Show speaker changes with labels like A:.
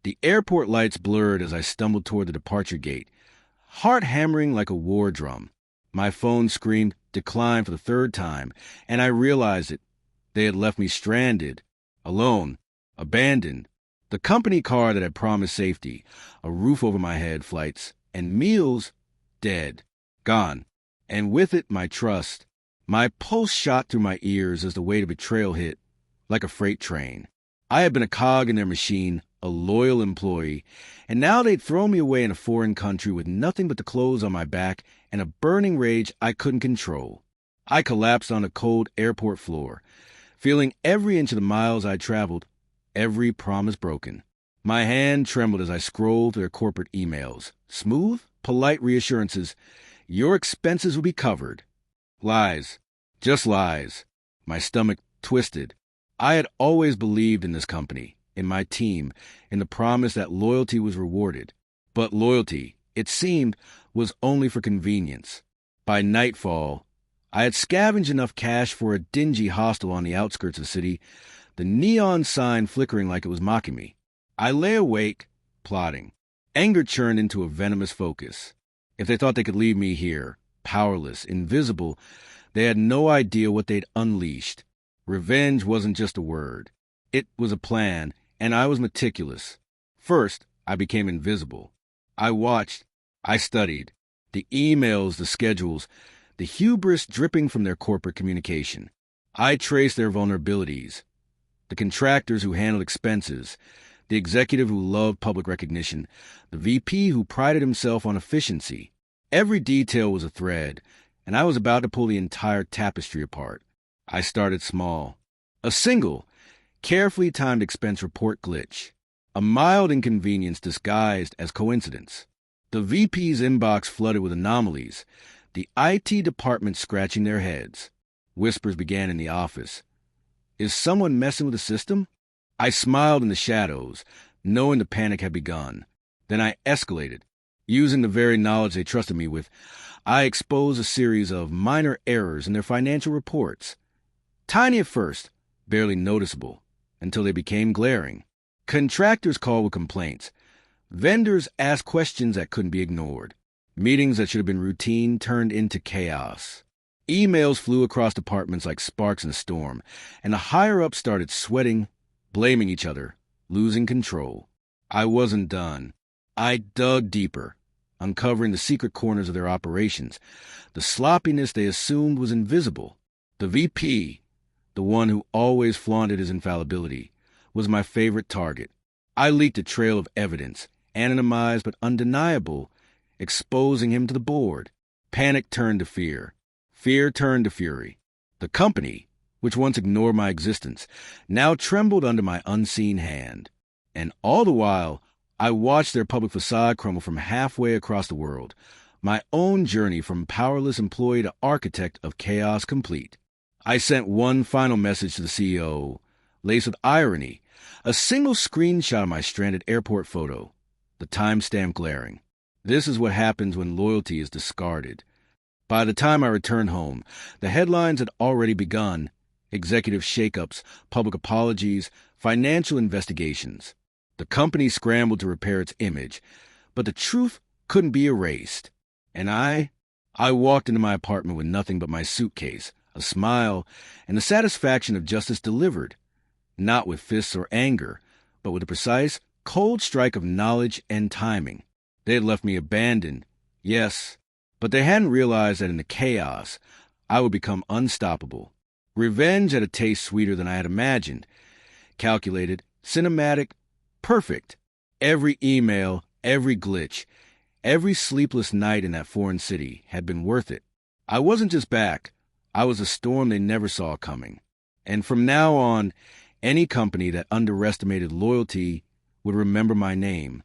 A: The airport lights blurred as I stumbled toward the departure gate, heart hammering like a war drum. My phone screamed, "Decline" for the third time, and I realized it. They had left me stranded, alone, abandoned. The company car that had promised safety, a roof over my head, flights, and meals, dead, gone. And with it, my trust. My pulse shot through my ears as the weight of betrayal hit, like a freight train. I had been a cog in their machine, a loyal employee, and now they'd throw me away in a foreign country with nothing but the clothes on my back and a burning rage I couldn't control. I collapsed on the cold airport floor, feeling every inch of the miles I'd traveled, every promise broken. My hand trembled as I scrolled through their corporate emails. Smooth, polite reassurances. Your expenses will be covered. Lies. Just lies. My stomach twisted. I had always believed in this company, in my team, in the promise that loyalty was rewarded. But loyalty, it seemed, was only for convenience. By nightfall, I had scavenged enough cash for a dingy hostel on the outskirts of the city, the neon sign flickering like it was mocking me. I lay awake, plotting. Anger churned into a venomous focus. If they thought they could leave me here, powerless, invisible, they had no idea what they'd unleashed. Revenge wasn't just a word. It was a plan, and I was meticulous. First, I became invisible. I watched. I studied. The emails, the schedules, the hubris dripping from their corporate communication. I traced their vulnerabilities. The contractors who handled expenses, the executive who loved public recognition, the VP who prided himself on efficiency. Every detail was a thread, and I was about to pull the entire tapestry apart. I started small. A single, carefully timed expense report glitch. A mild inconvenience disguised as coincidence. The VP's inbox flooded with anomalies. The IT department scratching their heads. Whispers began in the office. Is someone messing with the system? I smiled in the shadows, knowing the panic had begun. Then I escalated. Using the very knowledge they trusted me with, I exposed a series of minor errors in their financial reports. Tiny at first, barely noticeable, until they became glaring. Contractors called with complaints. Vendors asked questions that couldn't be ignored. Meetings that should have been routine turned into chaos. Emails flew across departments like sparks in a storm, and the higher-ups started sweating, blaming each other, losing control. I wasn't done. I dug deeper, uncovering the secret corners of their operations. The sloppiness they assumed was invisible. The VP, the one who always flaunted his infallibility, was my favorite target. I leaked a trail of evidence, anonymized but undeniable, exposing him to the board. Panic turned to fear. Fear turned to fury. The company, which once ignored my existence, now trembled under my unseen hand. And all the while, I watched their public facade crumble from halfway across the world, my own journey from powerless employee to architect of chaos complete. I sent one final message to the CEO, laced with irony, a single screenshot of my stranded airport photo, the timestamp glaring. This is what happens when loyalty is discarded. By the time I returned home, the headlines had already begun. Executive shakeups, public apologies, financial investigations. The company scrambled to repair its image, but the truth couldn't be erased. And I walked into my apartment with nothing but my suitcase, a smile, and the satisfaction of justice delivered, not with fists or anger, but with a precise, cold strike of knowledge and timing. They had left me abandoned, yes, but they hadn't realized that in the chaos, I would become unstoppable. Revenge had a taste sweeter than I had imagined. Calculated, cinematic, perfect. Every email, every glitch, every sleepless night in that foreign city had been worth it. I wasn't just back. I was a storm they never saw coming. And from now on, any company that underestimated loyalty would remember my name.